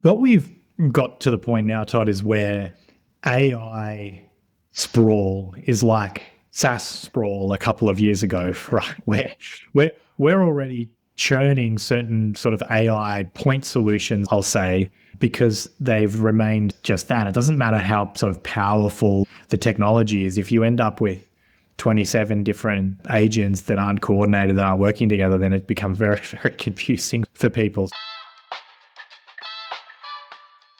What we've got to the point now, Todd, is where AI sprawl is like SaaS sprawl a couple of years ago, right? We're already churning certain sort of AI point solutions, I'll say, because they've remained just that. It doesn't matter how sort of powerful the technology is. If you end up with 27 different agents that aren't coordinated, that aren't working together, then it becomes very, very confusing for people.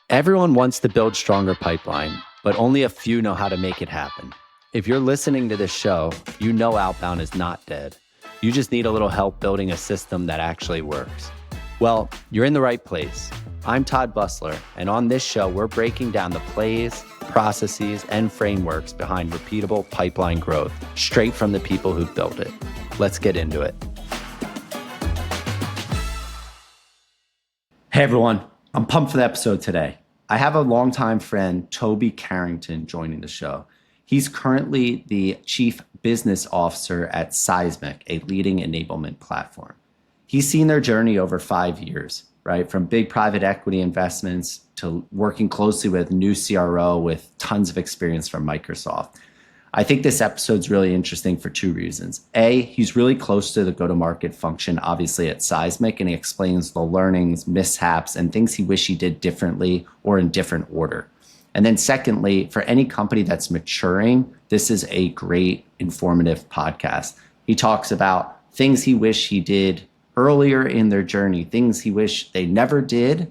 Everyone wants to build stronger pipeline, but only a few know how to make it happen. If you're listening to this show, you know outbound is not dead. You just need a little help building a system that actually works. Well, you're in the right place. I'm Todd Busler, and on this show, we're breaking down the plays, processes, and frameworks behind repeatable pipeline growth, straight from the people who built it. Let's get into it. Hey everyone, I'm pumped for the episode today. I have a longtime friend, Toby Carrington, joining the show. He's currently the Chief Business Officer at Seismic, a leading enablement platform. He's seen their journey over 5 years, right? From big private equity investments to working closely with new CRO with tons of experience from Microsoft. I think this episode's really interesting for two reasons. A, he's really close to the go-to-market function, obviously at Seismic, and he explains the learnings, mishaps, and things he wish he did differently or in different order. And then secondly, for any company that's maturing, this is a great informative podcast. He talks about things he wish he did earlier in their journey, things he wish they never did,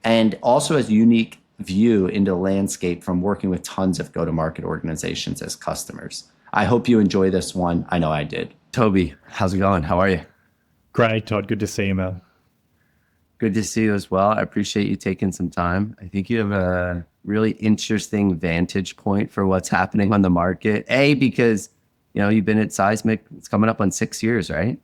and also has unique view into the landscape from working with tons of go-to-market organizations as customers. I hope you enjoy this one. I know I did. Toby, how's it going? How are you? Great, Todd. Good to see you, man. Good to see you as well. I appreciate you taking some time. I think you have a really interesting vantage point for what's happening on the market. A, because you've been at Seismic, it's coming up on 6 years, right?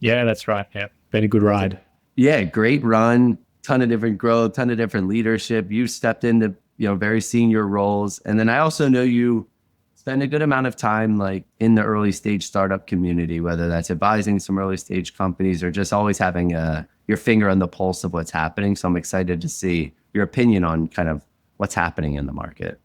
Yeah, that's right. Yeah, been a good ride. Yeah, great run. Ton of different growth, ton of different leadership. You stepped into, very senior roles. And then I also know you spend a good amount of time like in the early stage startup community, whether that's advising some early stage companies or just always having your finger on the pulse of what's happening. So I'm excited to see your opinion on kind of what's happening in the market.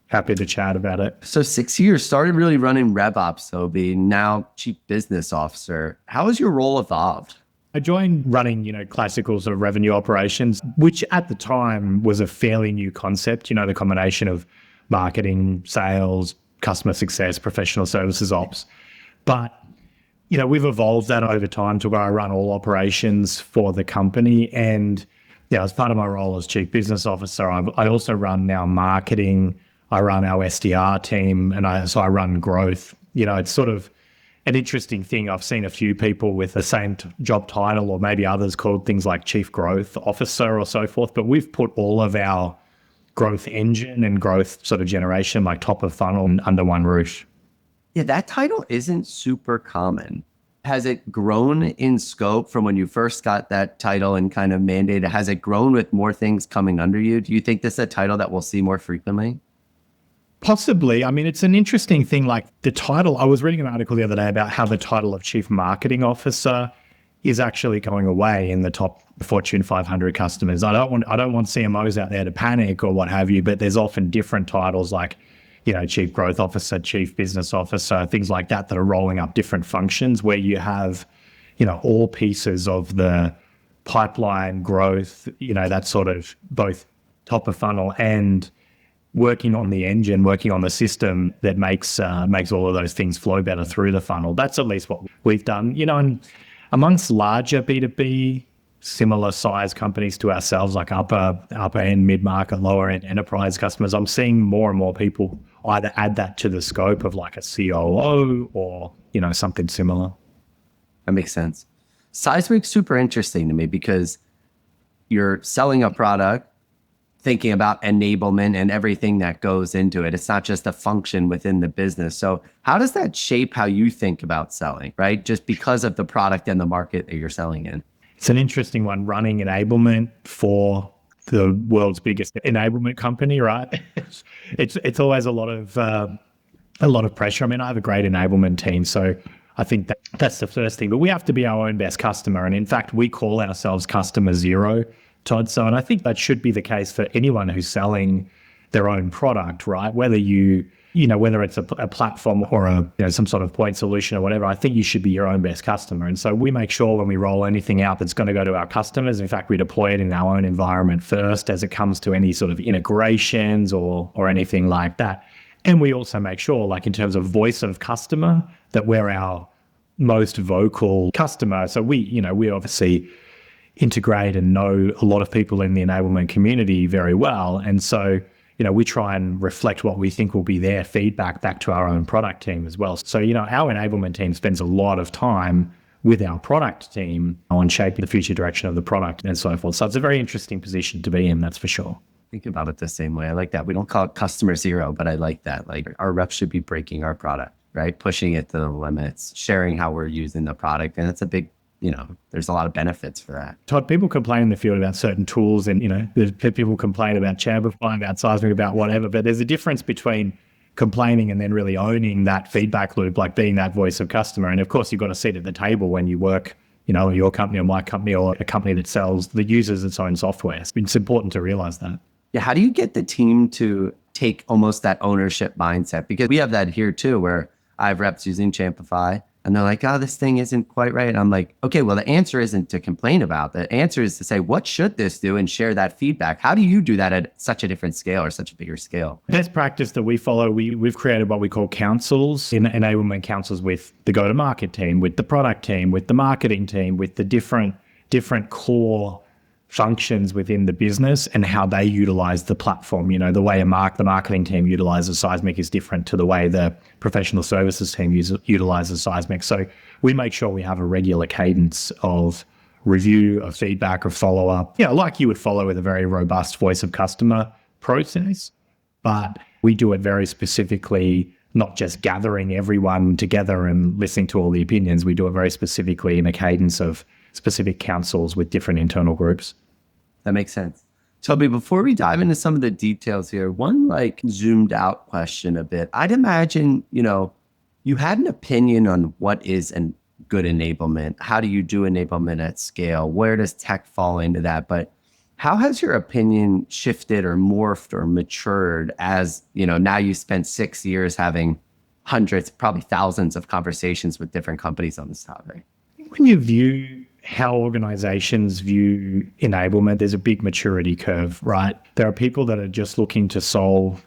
Happy to chat about it. So 6 years, started really running RevOps, Toby, now Chief Business Officer. How has your role evolved? I joined running, classical sort of revenue operations, which at the time was a fairly new concept, the combination of marketing, sales, customer success, professional services ops. But, we've evolved that over time to where I run all operations for the company. And, as part of my role as Chief Business Officer, I also run now marketing, I run our SDR team, and I run growth. It's sort of an interesting thing. I've seen a few people with the same job title, or maybe others called things like Chief Growth Officer or so forth. But we've put all of our growth engine and growth sort of generation, like top of funnel, under one roof. Yeah, that title isn't super common. Has it grown in scope from when you first got that title and kind of mandated? Has it grown with more things coming under you? Do you think this is a title that we'll see more frequently? Possibly. I mean, it's an interesting thing, like the title. I was reading an article the other day about how the title of Chief Marketing Officer is actually going away in the top Fortune 500 customers. I don't want CMOs out there to panic or what have you, but there's often different titles like, Chief Growth Officer, Chief Business Officer, things like that are rolling up different functions where you have, all pieces of the pipeline growth, that sort of both top of funnel and working on the engine, working on the system that makes all of those things flow better through the funnel. That's at least what we've done. And amongst larger B2B, similar size companies to ourselves, like upper end, mid-market, lower end enterprise customers, I'm seeing more and more people either add that to the scope of like a COO or, something similar. That makes sense. Seismic's super interesting to me because you're selling a product, thinking about enablement and everything that goes into it. It's not just a function within the business. So how does that shape how you think about selling, right? Just because of the product and the market that you're selling in. It's an interesting one, running enablement for the world's biggest enablement company, right? It's always a lot of pressure. I mean, I have a great enablement team, so I think that's the first thing. But we have to be our own best customer. And in fact, we call ourselves customer zero. Todd. So, and I think that should be the case for anyone who's selling their own product, right? Whether whether it's a platform or some sort of point solution or whatever, I think you should be your own best customer. And so we make sure when we roll anything out that's going to go to our customers, in fact, we deploy it in our own environment first as it comes to any sort of integrations or anything like that. And we also make sure, like in terms of voice of customer, that we're our most vocal customer. So we obviously integrate and know a lot of people in the enablement community very well. And so we try and reflect what we think will be their feedback back to our own product team as well. So, our enablement team spends a lot of time with our product team on shaping the future direction of the product and so forth. So it's a very interesting position to be in, that's for sure. Think about it the same way. I like that. We don't call it customer zero, but I like that. Like our reps should be breaking our product, right? Pushing it to the limits, sharing how we're using the product. And it's a big, there's a lot of benefits for that. Todd, people complain in the field about certain tools and, people complain about Chamberfly, about Seismic, about whatever, but there's a difference between complaining and then really owning that feedback loop, like being that voice of customer. And of course, you've got a seat at the table when you work, in your company or my company or a company that uses its own software. It's important to realize that. Yeah. How do you get the team to take almost that ownership mindset? Because we have that here too, where I have reps using Champlify and they're like, oh, this thing isn't quite right. And I'm like, okay, well, the answer isn't to complain about. The answer is to say, what should this do, and share that feedback. How do you do that at such a different scale or such a bigger scale? Best practice that we follow, we've created what we call councils, enablement councils with the go-to-market team, with the product team, with the marketing team, with the different core functions within the business and how they utilize the platform. The way the marketing team utilizes Seismic is different to the way the professional services team utilizes Seismic. So we make sure we have a regular cadence of review, of feedback, of follow-up, like you would follow with a very robust voice of customer process. But we do it very specifically, not just gathering everyone together and listening to all the opinions. We do it very specifically in a cadence of specific councils with different internal groups. That makes sense. Toby, before we dive into some of the details here, one zoomed out question a bit. I'd imagine, you had an opinion on what is a good enablement. How do you do enablement at scale? Where does tech fall into that? But how has your opinion shifted or morphed or matured as, now you spent 6 years having hundreds, probably thousands of conversations with different companies on this topic? When you view how organizations view enablement, there's a big maturity curve, right? There are people that are just looking to solve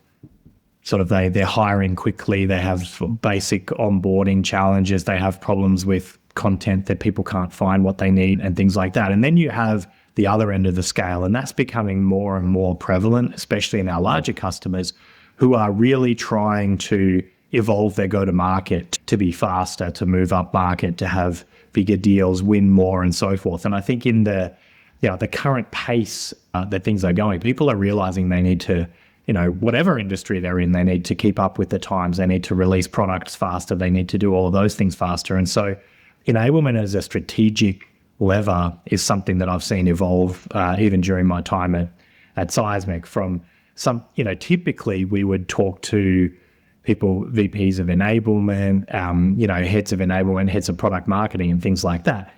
they're hiring quickly. They have basic onboarding challenges. They have problems with content that people can't find what they need and things like that. And then you have the other end of the scale, and that's becoming more and more prevalent, especially in our larger customers who are really trying to evolve their go-to-market to be faster, to move up market, to have bigger deals, win more, and so forth. And I think in the current pace that things are going, people are realizing they need to, whatever industry they're in, they need to keep up with the times. They need to release products faster. They need to do all of those things faster. And so enablement as a strategic lever is something that I've seen evolve even during my time at Seismic. From some, typically we would talk to people, VPs of enablement, heads of enablement, heads of product marketing and things like that.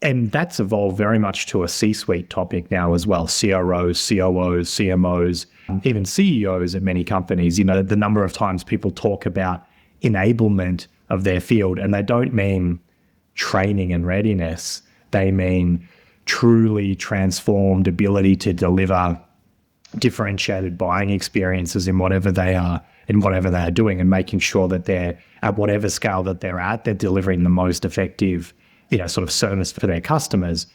And that's evolved very much to a C-suite topic now as well. CROs, COOs, CMOs, even CEOs at many companies. The number of times people talk about enablement of their field, and they don't mean training and readiness. They mean truly transformed ability to deliver differentiated buying experiences in whatever they are doing, and making sure that they're at whatever scale that they're at, they're delivering the most effective, service for their customers.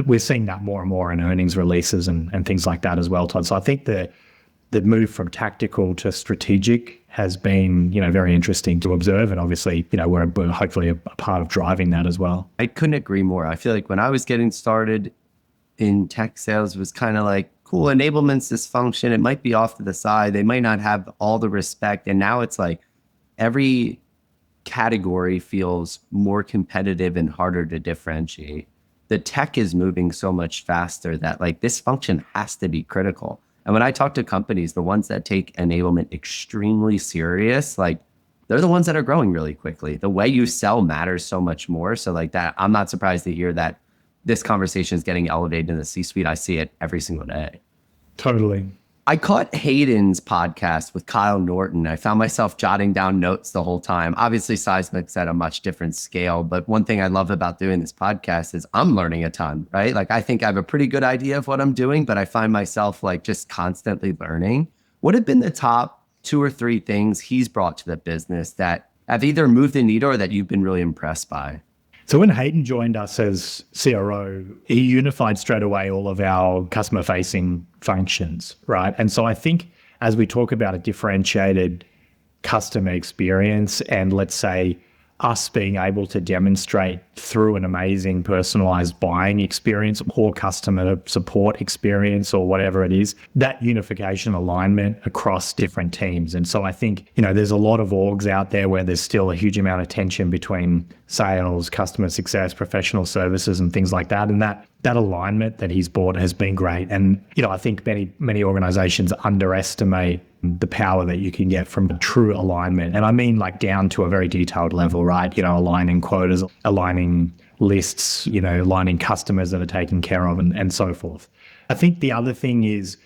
We're seeing that more and more in earnings releases and things like that as well, Todd. So I think the move from tactical to strategic has been, very interesting to observe. And obviously, we're hopefully a part of driving that as well. I couldn't agree more. I feel like when I was getting started in tech sales, it was kind of like, cool, enablement's dysfunction. It might be off to the side. They might not have all the respect. And now it's like every category feels more competitive and harder to differentiate. The tech is moving so much faster that this function has to be critical. And when I talk to companies, the ones that take enablement extremely serious, they're the ones that are growing really quickly. The way you sell matters so much more. So that, I'm not surprised to hear that this conversation is getting elevated in the C-suite. I see it every single day. Totally. I caught Hayden's podcast with Kyle Norton. I found myself jotting down notes the whole time. Obviously, Seismic's at a much different scale, but one thing I love about doing this podcast is I'm learning a ton, right? Like, I think I have a pretty good idea of what I'm doing, but I find myself like just constantly learning. What have been the top 2 or 3 things he's brought to the business that have either moved the needle or that you've been really impressed by? So when Hayden joined us as CRO, he unified straight away all of our customer-facing functions, right? And so I think as we talk about a differentiated customer experience and let's say us being able to demonstrate through an amazing personalized buying experience or customer support experience or whatever it is, that unification alignment across different teams. And so I think, there's a lot of orgs out there where there's still a huge amount of tension between sales, customer success, professional services and things like that. And that alignment that he's brought has been great. And, I think many organizations underestimate the power that you can get from true alignment. And I mean like down to a very detailed level, right? Aligning quotas, aligning lists, aligning customers that are taken care of and so forth. I think the other thing is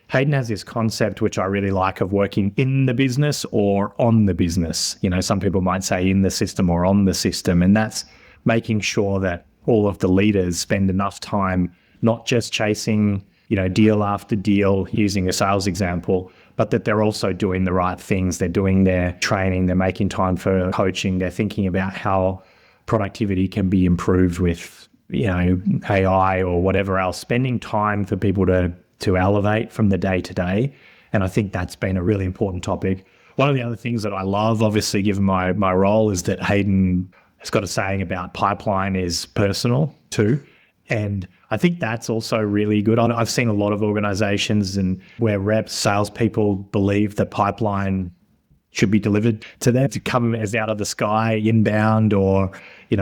Hayden has this concept, which I really like, of working in the business or on the business. Some people might say in the system or on the system. And that's making sure that all of the leaders spend enough time not just chasing, deal after deal, using a sales example, but that they're also doing the right things. They're doing their training, they're making time for coaching, they're thinking about how productivity can be improved with, AI or whatever else, spending time for people to elevate from the day to day. And I think that's been a really important topic. One of the other things that I love, obviously, given my role, is that Hayden has got a saying about pipeline is personal too. And I think that's also really good. I've seen a lot of organizations and where reps, salespeople believe that pipeline should be delivered to them to come as out of the sky, inbound, or,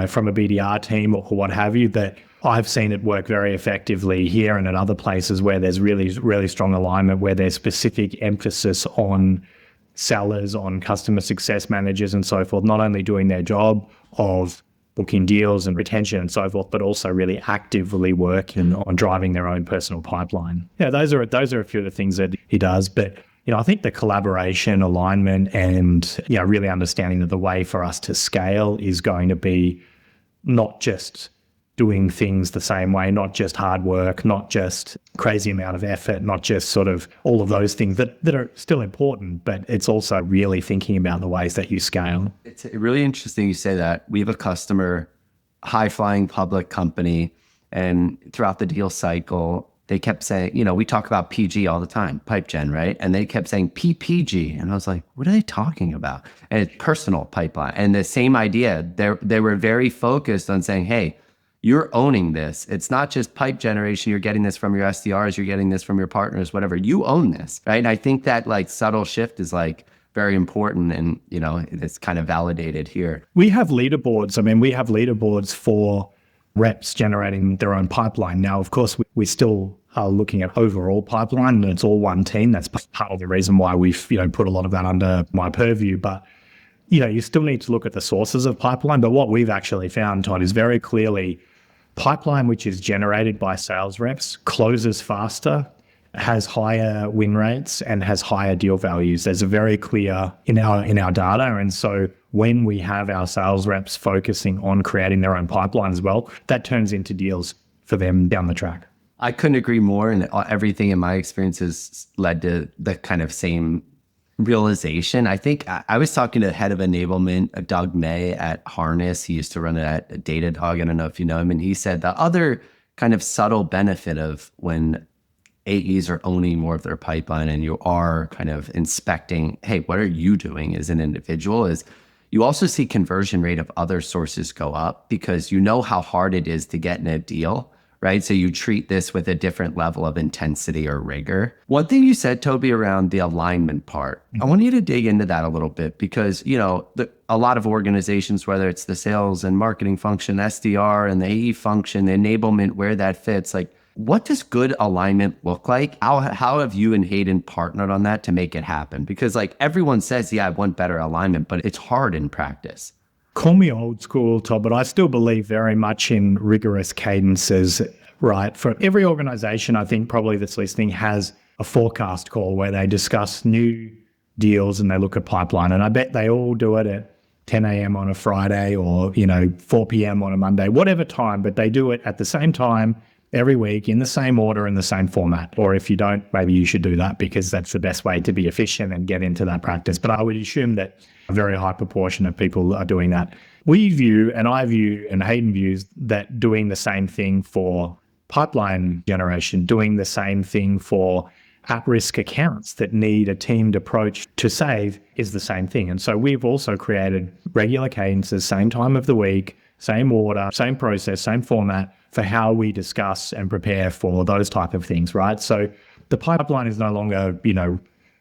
from a BDR team or what have you, that I've seen it work very effectively here and at other places where there's really, really strong alignment, where there's specific emphasis on sellers, on customer success managers and so forth, not only doing their job of booking deals and retention and so forth, but also really actively working on driving their own personal pipeline. Yeah, those are a few of the things that he does. But, I think the collaboration, alignment, and, really understanding that the way for us to scale is going to be not just doing things the same way, not just hard work, not just crazy amount of effort, not just sort of all of those things that are still important, but it's also really thinking about the ways that you scale. It's really interesting you say that. We have a customer, high-flying public company, and throughout the deal cycle, they kept saying, we talk about PG all the time, pipe gen, right? And they kept saying PPG. And I was like, what are they talking about? And it's personal pipeline. And the same idea, they were very focused on saying, hey, you're owning this. It's not just pipe generation. You're getting this from your SDRs. You're getting this from your partners, whatever. You own this, right? And I think that like subtle shift is like very important, and, it's kind of validated here. We have leaderboards. We have leaderboards for reps generating their own pipeline. Now, of course, we still are looking at overall pipeline, and it's all one team. That's part of the reason why we've, put a lot of that under my purview. But, you still need to look at the sources of pipeline. But what we've actually found, Todd, is very clearly pipeline which is generated by sales reps closes faster, has higher win rates, and has higher deal values. There's a very clear in our data. And so when we have our sales reps focusing on creating their own pipeline as well, that turns into deals for them down the track. I couldn't agree more. And everything in my experience has led to the kind of same realization. I think I was talking to the head of enablement, Doug May at Harness. He used to run it at Datadog. I don't know if you know him. And he said the other kind of subtle benefit of when AEs are owning more of their pipeline and you are kind of inspecting, hey, what are you doing as an individual, is you also see conversion rate of other sources go up because you know how hard it is to get in a deal, right? So you treat this with a different level of intensity or rigor. One thing you said, Toby, around the alignment part, I want you to dig into that a little bit because, a lot of organizations, whether it's the sales and marketing function, SDR and the AE function, the enablement, where that fits, like, what does good alignment look like? How have you and Hayden partnered on that to make it happen? Because like everyone says, yeah, I want better alignment, but it's hard in practice. Call me old school, Todd, but I still believe very much in rigorous cadences, right? For every organization, I think probably that's listening has a forecast call where they discuss new deals and they look at pipeline. And I bet they all do it at 10 a.m. on a Friday or, 4 p.m. on a Monday, whatever time, but they do it at the same time every week in the same order in the same format. Or if you don't, maybe you should do that because that's the best way to be efficient and get into that practice. But I would assume that a very high proportion of people are doing that. We view, and I view, and Hayden views, that doing the same thing for pipeline generation, doing the same thing for at-risk accounts that need a teamed approach to save is the same thing. And so we've also created regular cadences, same time of the week, same order, same process, same format for how we discuss and prepare for those type of things, right? So the pipeline is no longer,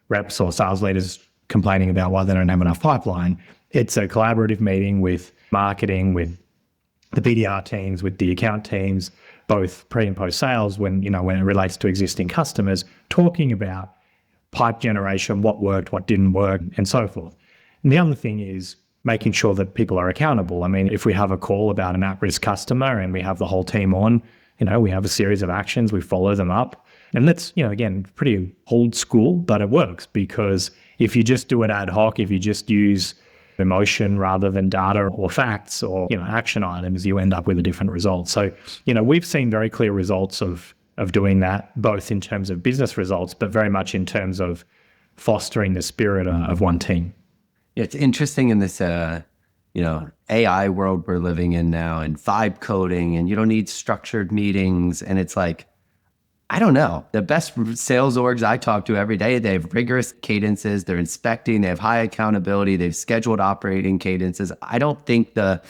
reps or sales leaders complaining about why they don't have enough pipeline. It's a collaborative meeting with marketing, with the BDR teams, with the account teams, both pre and post sales when it relates to existing customers, talking about pipe generation, what worked, what didn't work, and so forth. And the other thing is making sure that people are accountable. I mean, if we have a call about an at-risk customer and we have the whole team on, we have a series of actions, we follow them up. And that's, again, pretty old school, but it works because if you just do it ad hoc, if you just use emotion rather than data or facts or, action items, you end up with a different result. So, we've seen very clear results of doing that, both in terms of business results, but very much in terms of fostering the spirit of one team. Yeah, it's interesting in this, AI world we're living in now and vibe coding, and you don't need structured meetings. And it's like, I don't know. The best sales orgs I talk to every day, they have rigorous cadences, they're inspecting, they have high accountability, they've scheduled operating cadences. I don't think the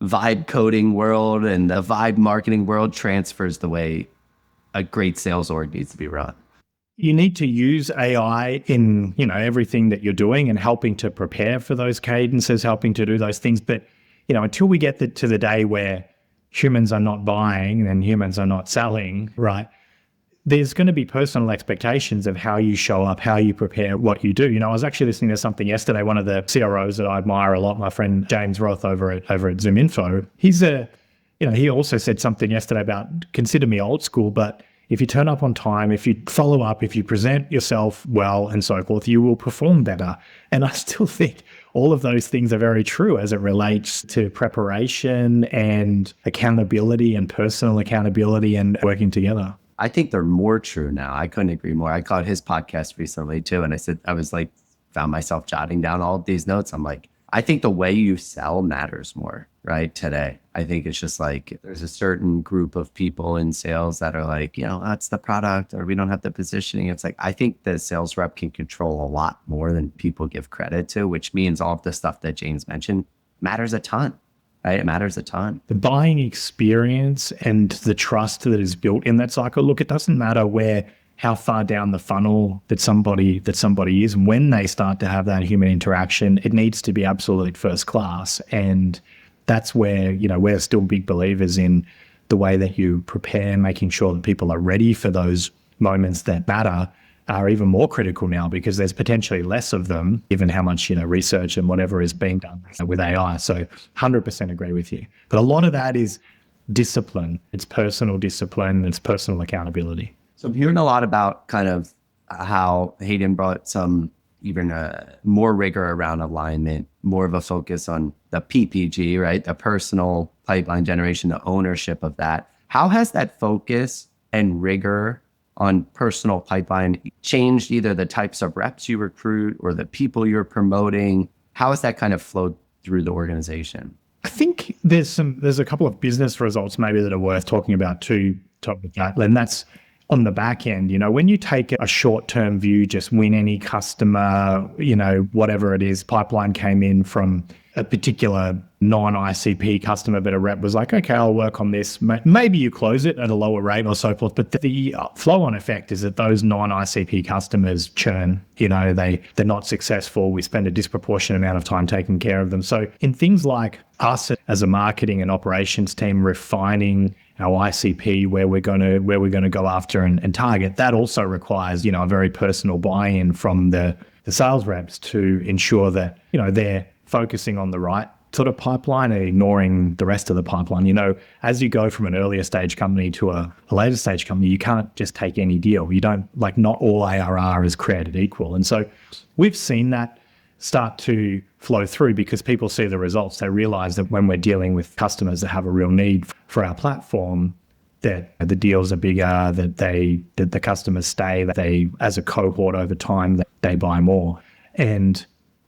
vibe coding world and the vibe marketing world transfers the way a great sales org needs to be run. You need to use AI in, everything that you're doing and helping to prepare for those cadences, helping to do those things. But, until we get to the day where humans are not buying and humans are not selling, right? There's going to be personal expectations of how you show up, how you prepare, what you do. I was actually listening to something yesterday, one of the CROs that I admire a lot, my friend James Roth over at Zoom Info. He also said something yesterday about consider me old school, but if you turn up on time, if you follow up, if you present yourself well and so forth, you will perform better. And I still think all of those things are very true as it relates to preparation and accountability and personal accountability and working together. I think they're more true now. I couldn't agree more. I caught his podcast recently too. And found myself jotting down all of these notes. I'm like, I think the way you sell matters more, right? Today, I think it's just like, there's a certain group of people in sales that are like, that's the product or we don't have the positioning. It's like, I think the sales rep can control a lot more than people give credit to, which means all of the stuff that James mentioned matters a ton. Right? It matters a ton. The buying experience and the trust that is built in that cycle. Look, it doesn't matter how far down the funnel that somebody is. When they start to have that human interaction, it needs to be absolute first class. And that's where, we're still big believers in the way that you prepare, making sure that people are ready for those moments that matter are even more critical now because there's potentially less of them given how much, research and whatever is being done with AI. So 100% agree with you. But a lot of that is discipline. It's personal discipline. It's personal accountability. So I'm hearing a lot about kind of how Hayden brought some even more rigor around alignment, more of a focus on the PPG, right? The personal pipeline generation, the ownership of that. How has that focus and rigor on personal pipeline changed either the types of reps you recruit or the people you're promoting? How has that kind of flowed through the organization? I think there's a couple of business results maybe that are worth talking about too, Todd, with that. And that's on the back end. When you take a short-term view, just win any customer, whatever it is, pipeline came in from a particular non-ICP customer, but a rep was like, okay, I'll work on this. Maybe you close it at a lower rate or so forth. But the flow-on effect is that those non-ICP customers churn. They're not successful. We spend a disproportionate amount of time taking care of them. So in things like us as a marketing and operations team refining our ICP, where we're going to go after and target, that also requires, a very personal buy-in from the sales reps to ensure that, they're focusing on the right sort of pipeline and ignoring the rest of the pipeline. You know, as you go from an earlier stage company to a later stage company, you can't just take any deal. You don't, like, not all ARR is created equal. And so we've seen that start to flow through because people see the results. They realize that when we're dealing with customers that have a real need for our platform, that the deals are bigger, that the customers stay, that they, as a cohort over time, that they buy more. And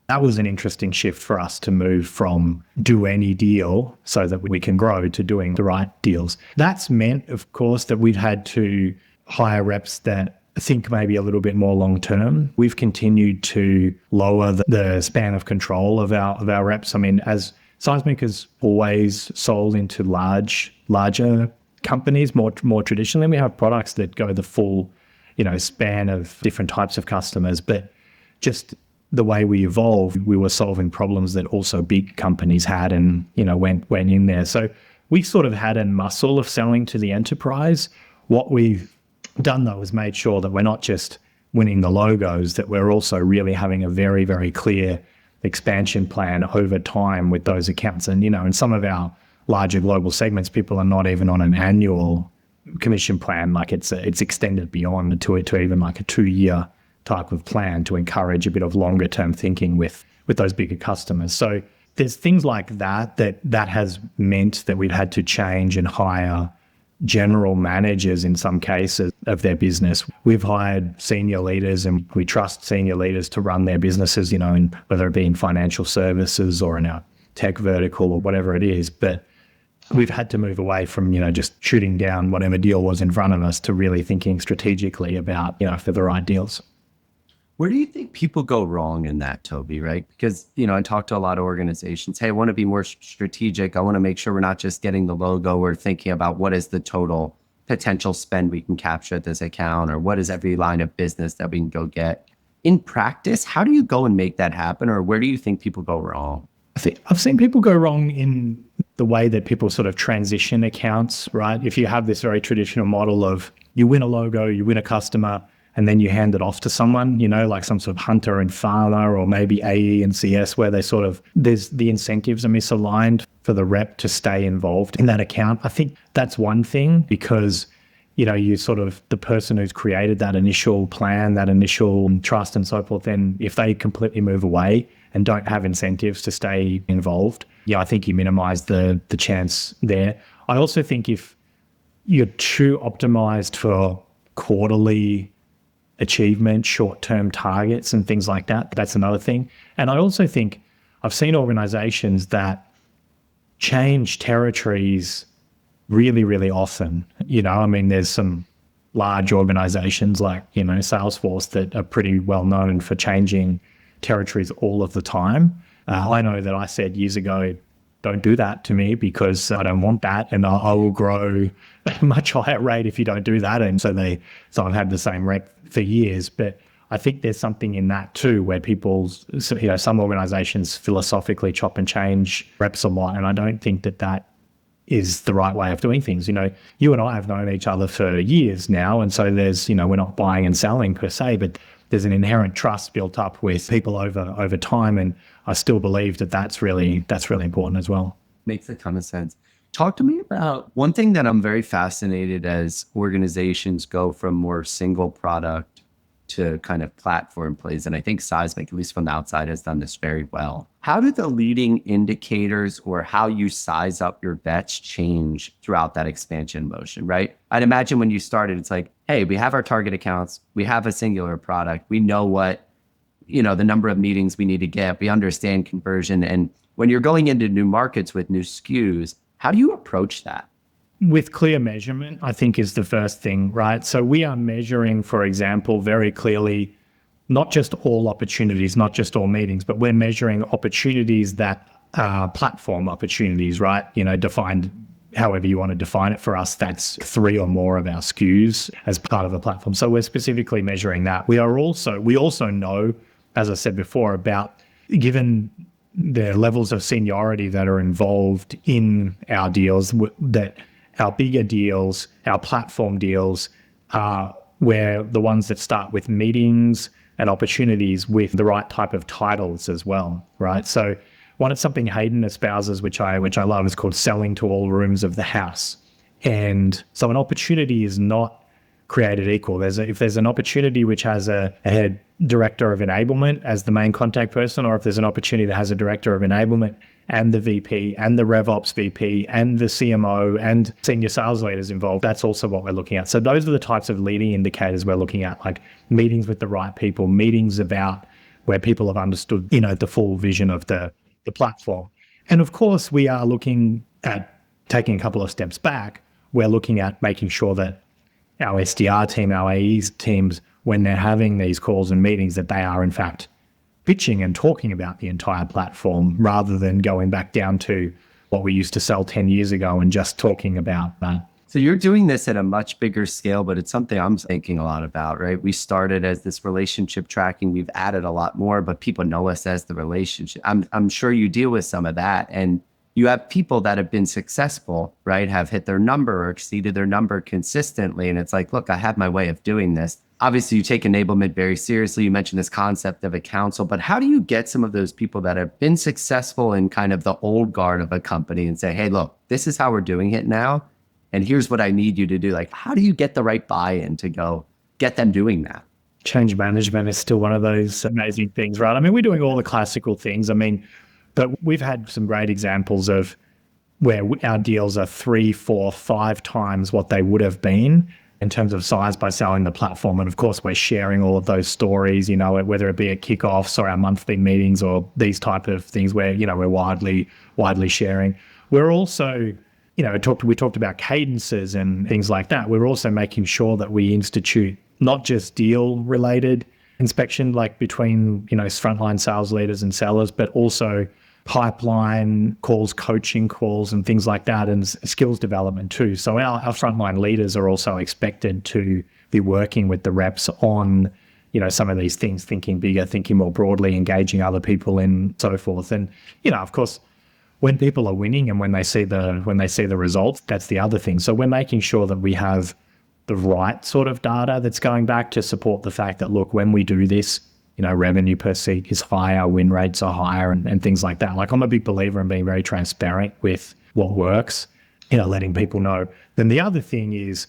that was an interesting shift for us to move from do any deal so that we can grow to doing the right deals. That's meant, of course, that we've had to hire reps that think maybe a little bit more long term. We've continued to lower the span of control of our reps. I mean, as Seismic has always sold into larger companies, more traditionally, we have products that go the full, span of different types of customers, but just the way we evolved, we were solving problems that also big companies had and, went in there. So we sort of had a muscle of selling to the enterprise. What we've done, though, is made sure that we're not just winning the logos, that we're also really having a very, very clear expansion plan over time with those accounts. And, in some of our larger global segments, people are not even on an annual commission plan. Like it's extended beyond to even like a 2-year type of plan to encourage a bit of longer term thinking with those bigger customers. So there's things like that has meant that we've had to change and hire general managers in some cases of their business. We've hired senior leaders and we trust senior leaders to run their businesses, in whether it be in financial services or in our tech vertical or whatever it is. But we've had to move away from, just shooting down whatever deal was in front of us to really thinking strategically about, if they're the right deals. Where do you think people go wrong in that, Toby, right? Because, I talk to a lot of organizations. Hey, I want to be more strategic. I want to make sure we're not just getting the logo. We're thinking about what is the total potential spend we can capture at this account, or what is every line of business that we can go get. In practice, how do you go and make that happen? Or where do you think people go wrong? I think I've seen people go wrong in the way that people sort of transition accounts, right? If you have this very traditional model of you win a logo, you win a customer, and then you hand it off to someone, like some sort of hunter and farmer, or maybe AE and CS, where there's the incentives are misaligned for the rep to stay involved in that account. I think that's one thing because, you sort of, the person who's created that initial plan, that initial trust and so forth, then if they completely move away and don't have incentives to stay involved, I think you minimize the chance there. I also think if you're too optimized for quarterly achievement, short-term targets and things like that, that's another thing. And I also think I've seen organizations that change territories really, really often. There's some large organizations like, Salesforce that are pretty well known for changing territories all of the time. I know that I said years ago, don't do that to me because I don't want that, and I will grow at a much higher rate if you don't do that. And so I've had the same rep for years. But I think there's something in that too, where people, some organizations philosophically chop and change reps a lot, and I don't think that is the right way of doing things. You and I have known each other for years now, and so there's, we're not buying and selling per se, but there's an inherent trust built up with people over time, and I still believe that's really important as well. Makes a ton of sense. Talk to me about one thing that I'm very fascinated as organizations go from more single product to kind of platform plays. And I think Seismic, at least from the outside, has done this very well. How do the leading indicators or how you size up your bets change throughout that expansion motion, right? I'd imagine when you started, it's like, hey, we have our target accounts. We have a singular product. We know what, the number of meetings we need to get. We understand conversion. And when you're going into new markets with new SKUs, how do you approach that? With clear measurement, I think is the first thing, right? So we are measuring, for example, very clearly, not just all opportunities, not just all meetings, but we're measuring opportunities that are platform opportunities, right? Defined however you want to define it. For us, that's 3 or more of our SKUs as part of a platform. So we're specifically measuring that. We also know, as I said before, about given the levels of seniority that are involved in our deals, that our bigger deals, our platform deals are where the ones that start with meetings and opportunities with the right type of titles as well, right? So One is something Hayden espouses, which I love, is called selling to all rooms of the house. And so an opportunity is not created equal. If there's an opportunity which has a head director of enablement as the main contact person, or if there's an opportunity that has a director of enablement and the VP and the RevOps VP and the CMO and senior sales leaders involved, that's also what we're looking at. So those are the types of leading indicators we're looking at, like meetings with the right people, meetings about where people have understood, the full vision of the platform. And of course, we are looking at taking a couple of steps back. We're looking at making sure that our SDR team, our AEs teams, when they're having these calls and meetings, that they are in fact pitching and talking about the entire platform rather than going back down to what we used to sell 10 years ago and just talking about that. So you're doing this at a much bigger scale, but it's something I'm thinking a lot about, right? We started as this relationship tracking. We've added a lot more, but people know us as the relationship. I'm sure you deal with some of that. And you have people that have been successful, right? Have hit their number or exceeded their number consistently. And it's like, look, I have my way of doing this. Obviously, you take enablement very seriously. You mentioned this concept of a council, but how do you get some of those people that have been successful in kind of the old guard of a company and say, hey, look, this is how we're doing it now. And here's what I need you to do. Like, how do you get the right buy-in to go get them doing that? Change management is still one of those amazing things, right? I mean, we're doing all the classical things. But we've had some great examples of where our deals are 3, 4, 5 times what they would have been in terms of size by selling the platform. And of course, we're sharing all of those stories, whether it be at kickoffs or our monthly meetings or these type of things where, we're widely sharing. We're also, we talked about cadences and things like that. We're also making sure that we institute not just deal related inspection, like between, frontline sales leaders and sellers, but also pipeline calls, coaching calls, and things like that, and skills development too. So our frontline leaders are also expected to be working with the reps on, some of these things, thinking bigger, thinking more broadly, engaging other people and so forth. And, of course, when people are winning and when they see the results, that's the other thing. So we're making sure that we have the right sort of data that's going back to support the fact that, look, when we do this, revenue per seat is higher, win rates are higher, and things like that. Like, I'm a big believer in being very transparent with what works, letting people know. Then the other thing is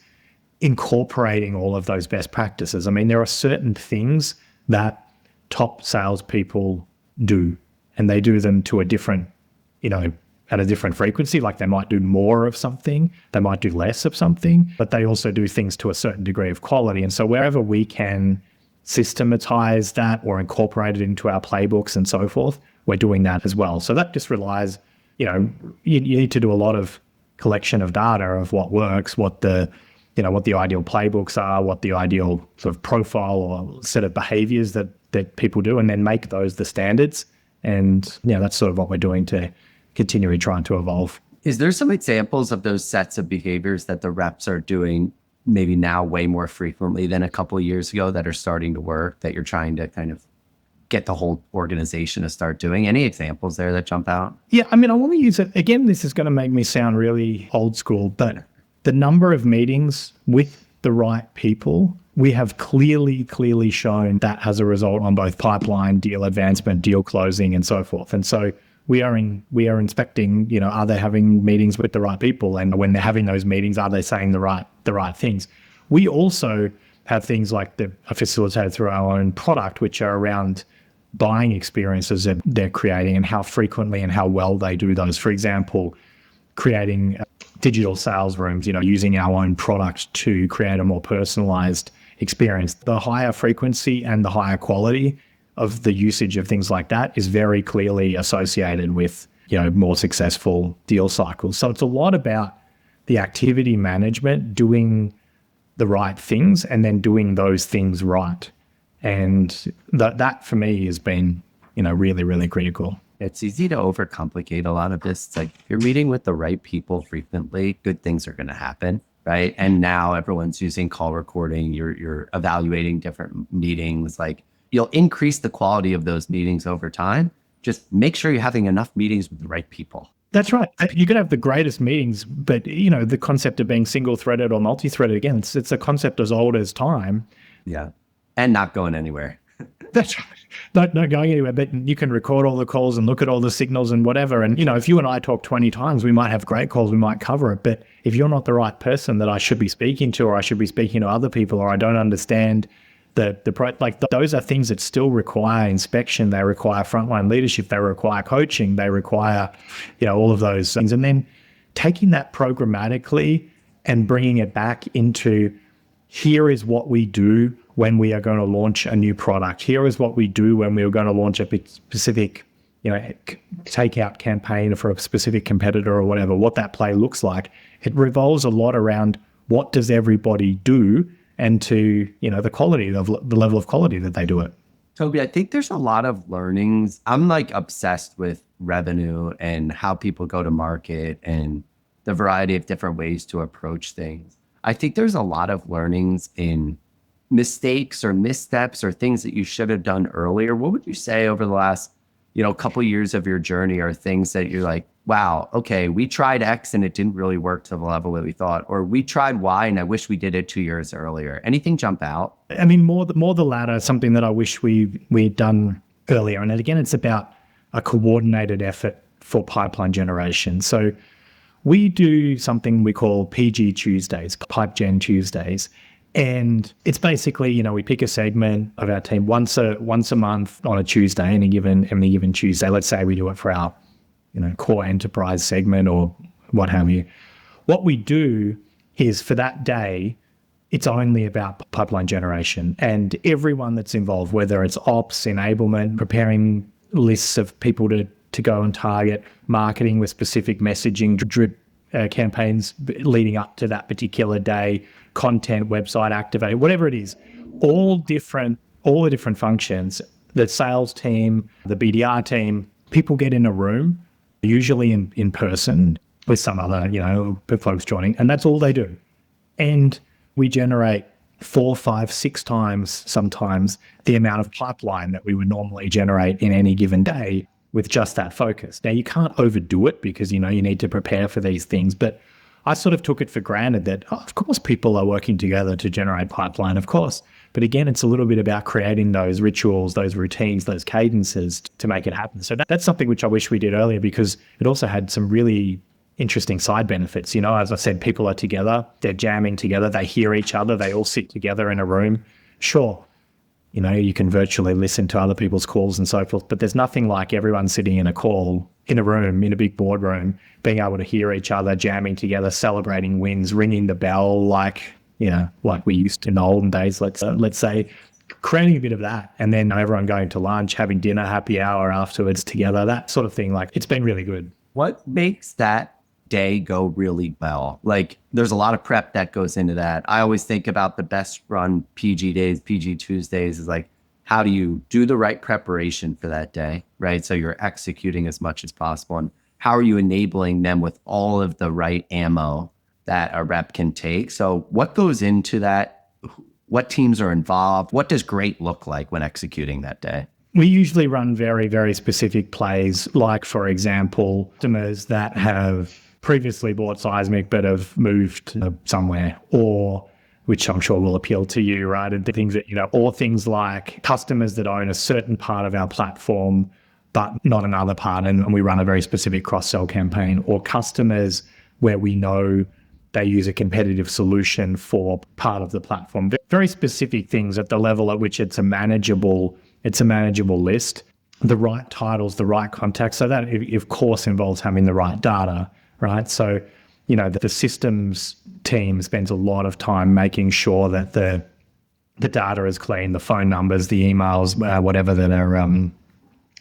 incorporating all of those best practices. I mean, there are certain things that top salespeople do, and they do them to a different, at a different frequency. Like, they might do more of something, they might do less of something, but they also do things to a certain degree of quality. And so wherever we can systematize that or incorporate it into our playbooks and so forth, we're doing that as well. So that just relies, you need to do a lot of collection of data of what works, what the ideal playbooks are, what the ideal sort of profile or set of behaviors that people do, and then make those the standards. And, that's sort of what we're doing to continually trying to evolve. Is there some examples of those sets of behaviors that the reps are doing maybe now way more frequently than a couple of years ago that are starting to work, that you're trying to kind of get the whole organization to start doing? Any examples there that jump out? Yeah, I want to use it. Again, this is going to make me sound really old school, but the number of meetings with the right people, we have clearly shown that as a result on both pipeline, deal advancement, deal closing, and so forth. And so we are inspecting, are they having meetings with the right people? And when they're having those meetings, are they saying the right things? We also have things like that are facilitated through our own product, which are around buying experiences that they're creating and how frequently and how well they do those. For example, creating digital sales rooms, using our own product to create a more personalized experience. The higher frequency and the higher quality of the usage of things like that is very clearly associated with, more successful deal cycles. So it's a lot about the activity management, doing the right things and then doing those things right. And that for me has been, really, really critical. It's easy to overcomplicate a lot of this. It's like, if you're meeting with the right people frequently, good things are going to happen, right? And now everyone's using call recording. You're evaluating different meetings. Like, you'll increase the quality of those meetings over time. Just make sure you're having enough meetings with the right people. That's right. You could have the greatest meetings, but the concept of being single-threaded or multi-threaded, again, it's a concept as old as time. Yeah. And not going anywhere. That's right. not going anywhere, but you can record all the calls and look at all the signals and whatever. And, if you and I talk 20 times, we might have great calls, we might cover it. But if you're not the right person that I should be speaking to, or I should be speaking to other people, or I don't understand those are things that still require inspection. They require frontline leadership. They require coaching. They require, all of those things. And then taking that programmatically and bringing it back into, here is what we do when we are going to launch a new product. Here is what we do when we are going to launch a specific, takeout campaign for a specific competitor or whatever, what that play looks like. It revolves a lot around what does everybody do, and to, the quality of the level of quality that they do it. Toby, I think there's a lot of learnings. I'm obsessed with revenue and how people go to market and the variety of different ways to approach things. I think there's a lot of learnings in mistakes or missteps or things that you should have done earlier. What would you say over the last, couple years of your journey are things that you're like, wow, okay, we tried X and it didn't really work to the level that we thought, or we tried Y and I wish we did it 2 years earlier. Anything jump out? I mean, more the latter, something that I wish we'd done earlier. And again, it's about a coordinated effort for pipeline generation. So we do something we call PG Tuesdays, Pipe Gen Tuesdays. And it's basically, we pick a segment of our team once a month on a Tuesday, any given Tuesday. Let's say we do it for our core enterprise segment or what have you. What we do is for that day, it's only about pipeline generation, and everyone that's involved, whether it's ops, enablement, preparing lists of people to go and target, marketing with specific messaging, drip campaigns leading up to that particular day, content, website activate, whatever it is, all the different functions, the sales team, the BDR team, people get in a room, usually in person with some other, folks joining, and that's all they do. And we generate 4, 5, 6 times sometimes the amount of pipeline that we would normally generate in any given day with just that focus. Now, you can't overdo it because, you need to prepare for these things, but I sort of took it for granted that, of course, people are working together to generate pipeline, of course. But again, it's a little bit about creating those rituals, those routines, those cadences to make it happen. So that's something which I wish we did earlier, because it also had some really interesting side benefits. As I said, people are together, they're jamming together, they hear each other, they all sit together in a room. Sure, you can virtually listen to other people's calls and so forth, but there's nothing like everyone sitting in a call, in a room, in a big boardroom, being able to hear each other, jamming together, celebrating wins, ringing the bell like we used to in the olden days, let's say, creating a bit of that. And then everyone going to lunch, having dinner, happy hour afterwards together, that sort of thing. It's been really good. What makes that day go really well? There's a lot of prep that goes into that. I always think about the best run PG days, PG Tuesdays is how do you do the right preparation for that day, right? So you're executing as much as possible. And how are you enabling them with all of the right ammo that a rep can take? So what goes into that? What teams are involved? What does great look like when executing that day? We usually run very, very specific plays, like, for example, customers that have previously bought Seismic but have moved somewhere, or which I'm sure will appeal to you, right? And the things that, or things like customers that own a certain part of our platform but not another part, and we run a very specific cross-sell campaign, or customers where we know they use a competitive solution for part of the platform. Very specific things at the level at which it's a manageable list, the right titles, the right contacts. So that, of course, involves having the right data, right? So, the systems team spends a lot of time making sure that the data is clean, the phone numbers, the emails, whatever that are,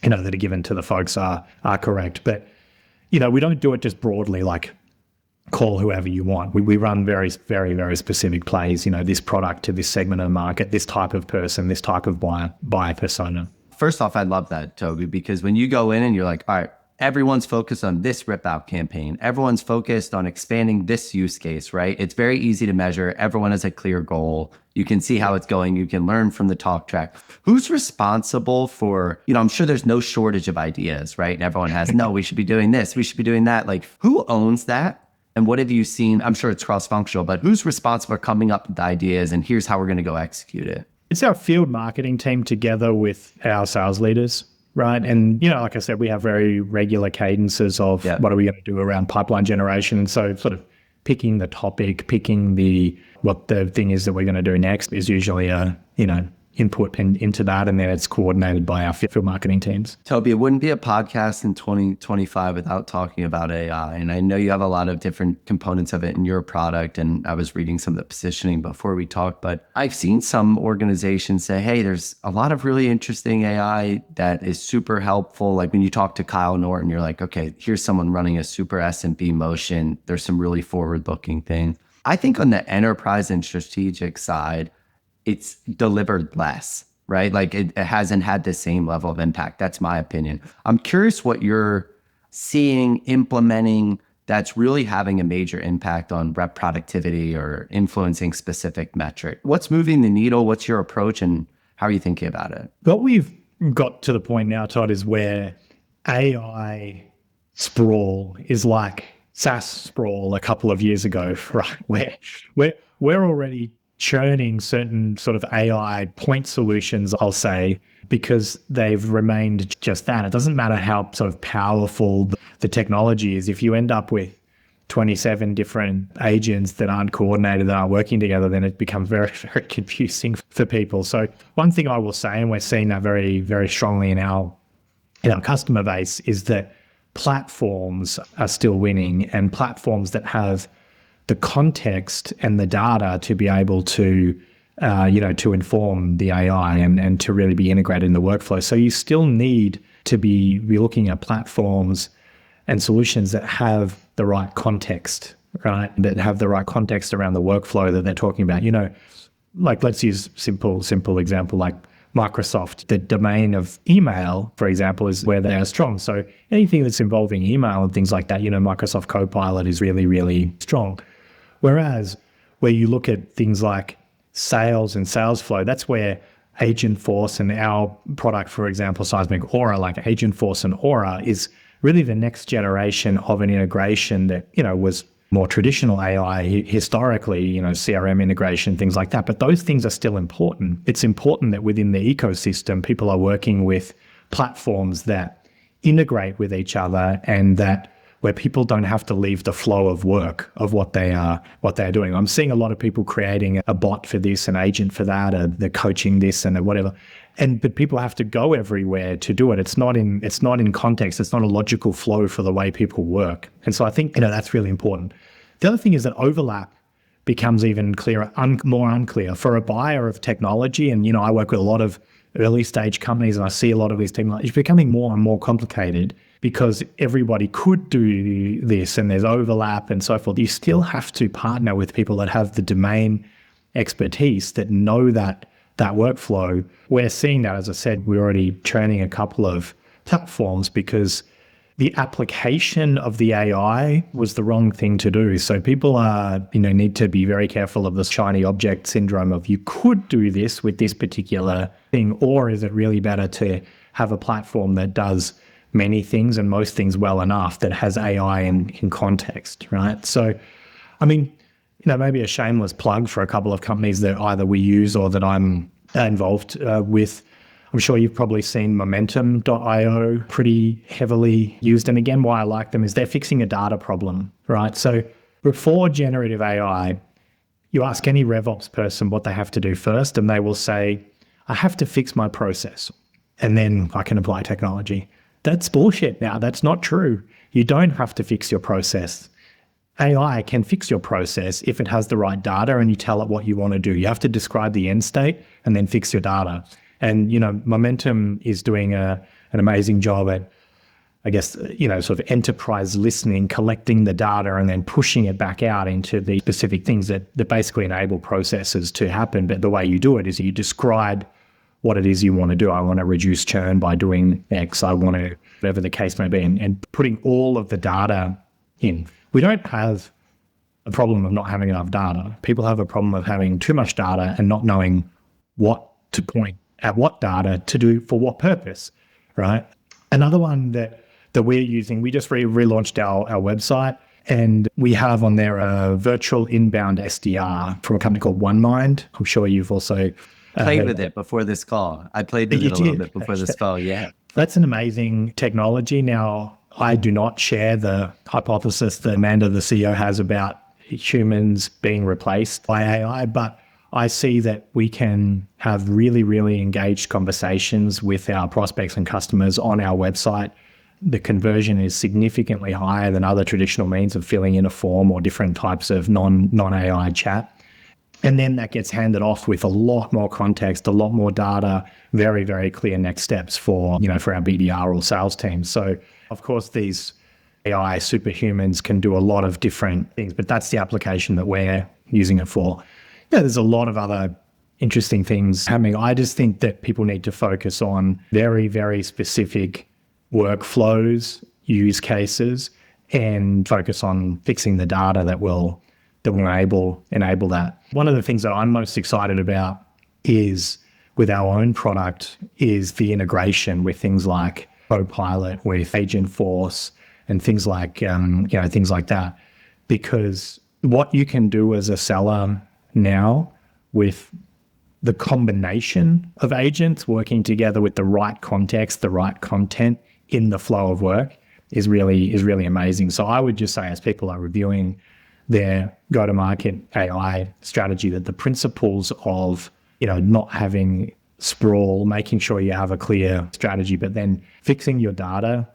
that are given to the folks are correct. But, we don't do it just broadly, like call whoever you want. We run very, very, very specific plays, this product to this segment of the market, this type of person, this type of buyer persona. First off, I love that, Toby, because when you go in and you're like, all right, everyone's focused on this rip out campaign. Everyone's focused on expanding this use case, right? It's very easy to measure. Everyone has a clear goal. You can see how it's going. You can learn from the talk track. Who's responsible for, I'm sure there's no shortage of ideas, right? And everyone has, no, we should be doing this. We should be doing that. Who owns that? And what have you seen? I'm sure it's cross-functional, but who's responsible for coming up with the ideas and here's how we're going to go execute it? It's our field marketing team together with our sales leaders, right? And, like I said, we have very regular cadences of what are we going to do around pipeline generation. And so sort of picking the topic, picking what the thing is that we're going to do next is usually a, input into that, and then it's coordinated by our field marketing teams. Toby, it wouldn't be a podcast in 2025 without talking about AI. And I know you have a lot of different components of it in your product. And I was reading some of the positioning before we talked, but I've seen some organizations say, hey, there's a lot of really interesting AI that is super helpful. Like when you talk to Kyle Norton, you're like, okay, here's someone running a super S&P motion. There's some really forward-looking things. I think on the enterprise and strategic side, it's delivered less, right? Like it hasn't had the same level of impact. That's my opinion. I'm curious what you're seeing, implementing that's really having a major impact on rep productivity or influencing specific metric. What's moving the needle? What's your approach and how are you thinking about it? What we've got to the point now, Todd, is where AI sprawl is like SaaS sprawl a couple of years ago, right? Where we're already churning certain sort of AI point solutions, I'll say, because they've remained just that. It doesn't matter how sort of powerful the technology is. If you end up with 27 different agents that aren't coordinated, that aren't working together, then it becomes very, very confusing for people. So one thing I will say, and we're seeing that very, very strongly in our customer base, is that platforms are still winning, and platforms that have the context and the data to be able to, to inform the AI and to really be integrated in the workflow. So you still need to be looking at platforms and solutions that have the right context, right? That have the right context around the workflow that they're talking about. Like let's use simple example like Microsoft. The domain of email, for example, is where they are strong. So anything that's involving email and things like that, Microsoft Copilot is really, really strong. Whereas where you look at things like sales and sales flow, that's where Agentforce and our product, for example, Seismic Aura, like Agentforce and Aura, is really the next generation of an integration that, was more traditional AI historically, CRM integration, things like that. But those things are still important. It's important that within the ecosystem, people are working with platforms that integrate with each other and that where people don't have to leave the flow of work of what they are doing. I'm seeing a lot of people creating a bot for this, an agent for that, they're coaching this and whatever. But people have to go everywhere to do it. It's not in context. It's not a logical flow for the way people work. And so I think, that's really important. The other thing is that overlap becomes even clearer, more unclear for a buyer of technology. And, I work with a lot of early stage companies and I see a lot of these technologies becoming more and more complicated because everybody could do this and there's overlap and so forth. You still have to partner with people that have the domain expertise, that know that workflow. We're seeing that, as I said, we're already training a couple of platforms because the application of the AI was the wrong thing to do. So people need to be very careful of the shiny object syndrome of you could do this with this particular thing, or is it really better to have a platform that does many things and most things well enough that has AI in context, right? So, maybe a shameless plug for a couple of companies that either we use or that I'm involved with. I'm sure you've probably seen Momentum.io pretty heavily used. And again, why I like them is they're fixing a data problem, right? So before generative AI, you ask any RevOps person what they have to do first, and they will say, I have to fix my process, and then I can apply technology. That's bullshit now. That's not true. You don't have to fix your process. AI can fix your process if it has the right data and you tell it what you want to do. You have to describe the end state and then fix your data. And, Momentum is doing an amazing job at, sort of enterprise listening, collecting the data and then pushing it back out into the specific things that basically enable processes to happen. But the way you do it is you describe what it is you want to do. I want to reduce churn by doing X. I want to, whatever the case may be, and putting all of the data in. We don't have a problem of not having enough data. People have a problem of having too much data and not knowing what to point at what data to do for what purpose, right? Another one that we're using, we just relaunched our website, and we have on there a virtual inbound SDR from a company called OneMind. I'm sure you've also played with it before this call. I played with it a little bit before this call. Yeah. That's an amazing technology. Now, I do not share the hypothesis that Amanda, the CEO, has about humans being replaced by AI, but I see that we can have really, really engaged conversations with our prospects and customers on our website. The conversion is significantly higher than other traditional means of filling in a form or different types of non-AI chat. And then that gets handed off with a lot more context, a lot more data, very, very clear next steps for our BDR or sales teams. So of course, these AI superhumans can do a lot of different things, but that's the application that we're using it for. Yeah, there's a lot of other interesting things happening. I just think that people need to focus on very, very specific workflows, use cases, and focus on fixing the data that will enable that. One of the things that I'm most excited about is with our own product is the integration with things like Copilot, with Agentforce, and things like things like that. Because what you can do as a seller now with the combination of agents working together with the right context, the right content in the flow of work is really amazing. So I would just say, as people are reviewing their go-to-market AI strategy, that the principles of not having sprawl, making sure you have a clear strategy, but then fixing your data,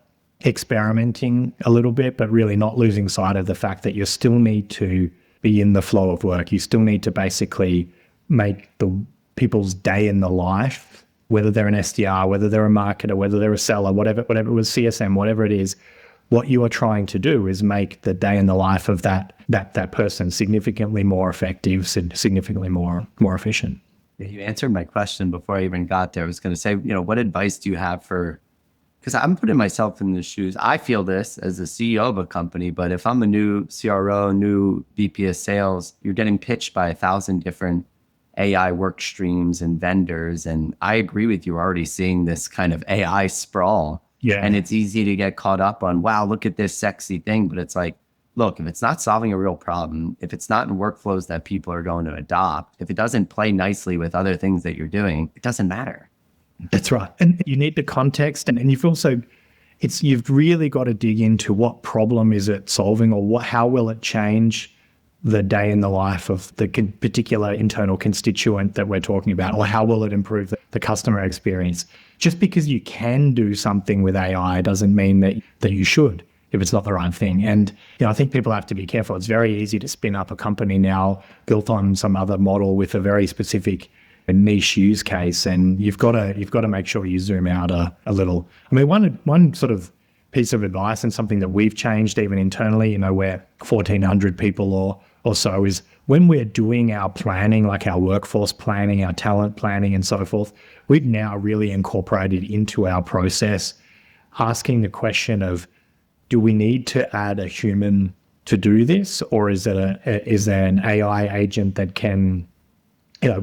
experimenting a little bit, but really not losing sight of the fact that you still need to be in the flow of work. You still need to basically make the people's day in the life, whether they're an SDR, whether they're a marketer, whether they're a seller, whatever it was, CSM, whatever it is. What you are trying to do is make the day in the life of that person significantly more effective, significantly more efficient. You answered my question before I even got there. I was going to say, what advice do you have because I'm putting myself in the shoes. I feel this as the CEO of a company, but if I'm a new CRO, new VP of sales, you're getting pitched by 1,000 different AI work streams and vendors. And I agree with you, already seeing this kind of AI sprawl. Yeah. And it's easy to get caught up on, wow, look at this sexy thing. But it's like, look, if it's not solving a real problem, if it's not in workflows that people are going to adopt, if it doesn't play nicely with other things that you're doing, it doesn't matter. That's right. And you need the context, and you've really got to dig into what problem is it solving, or how will it change the day in the life of the particular internal constituent that we're talking about, or how will it improve the customer experience. Just because you can do something with AI doesn't mean that you should, if it's not the right thing. And I think people have to be careful. It's very easy to spin up a company now built on some other model with a very specific niche use case, and you've got to make sure you zoom out a little. I mean, one sort of piece of advice, and something that we've changed even internally, we're 1,400 people or so, is when we're doing our planning, like our workforce planning, our talent planning and so forth, we've now really incorporated into our process asking the question of, do we need to add a human to do this, or is there an AI agent that can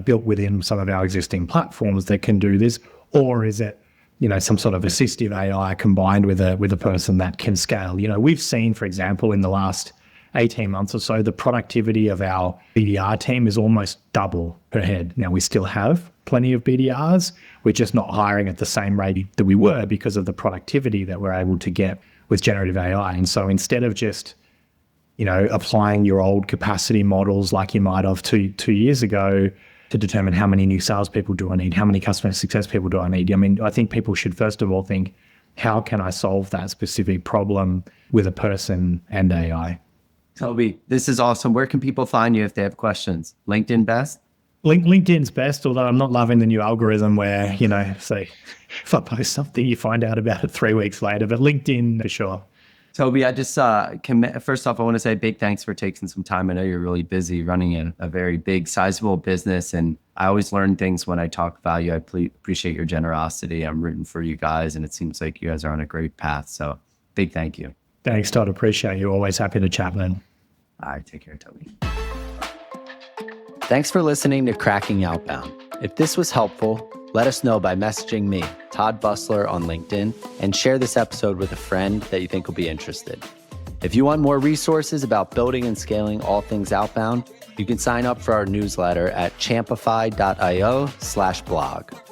built within some of our existing platforms that can do this, or is it some sort of assistive AI combined with a person that can scale? We've seen, for example, in the last 18 months or so, the productivity of our BDR team is almost double per head. Now, we still have plenty of BDRs. We're just not hiring at the same rate that we were because of the productivity that we're able to get with generative AI. And so instead of just applying your old capacity models like you might have two years ago to determine how many new salespeople do I need, how many customer success people do I need. I mean, I think people should first of all think, how can I solve that specific problem with a person and AI? Toby, this is awesome. Where can people find you if they have questions? LinkedIn best? LinkedIn's best, although I'm not loving the new algorithm where, say, if I post something, you find out about it 3 weeks later, but LinkedIn for sure. Toby, I just first off, I want to say big thanks for taking some time. I know you're really busy running a very big, sizable business, and I always learn things when I talk value. I appreciate your generosity. I'm rooting for you guys, and it seems like you guys are on a great path. So big thank you. Thanks, Todd. Appreciate you. Always happy to chat, man. All right, take care, Toby. Thanks for listening to Cracking Outbound. If this was helpful, let us know by messaging me, Todd Busler, on LinkedIn, and share this episode with a friend that you think will be interested. If you want more resources about building and scaling all things outbound, you can sign up for our newsletter at champify.io/blog.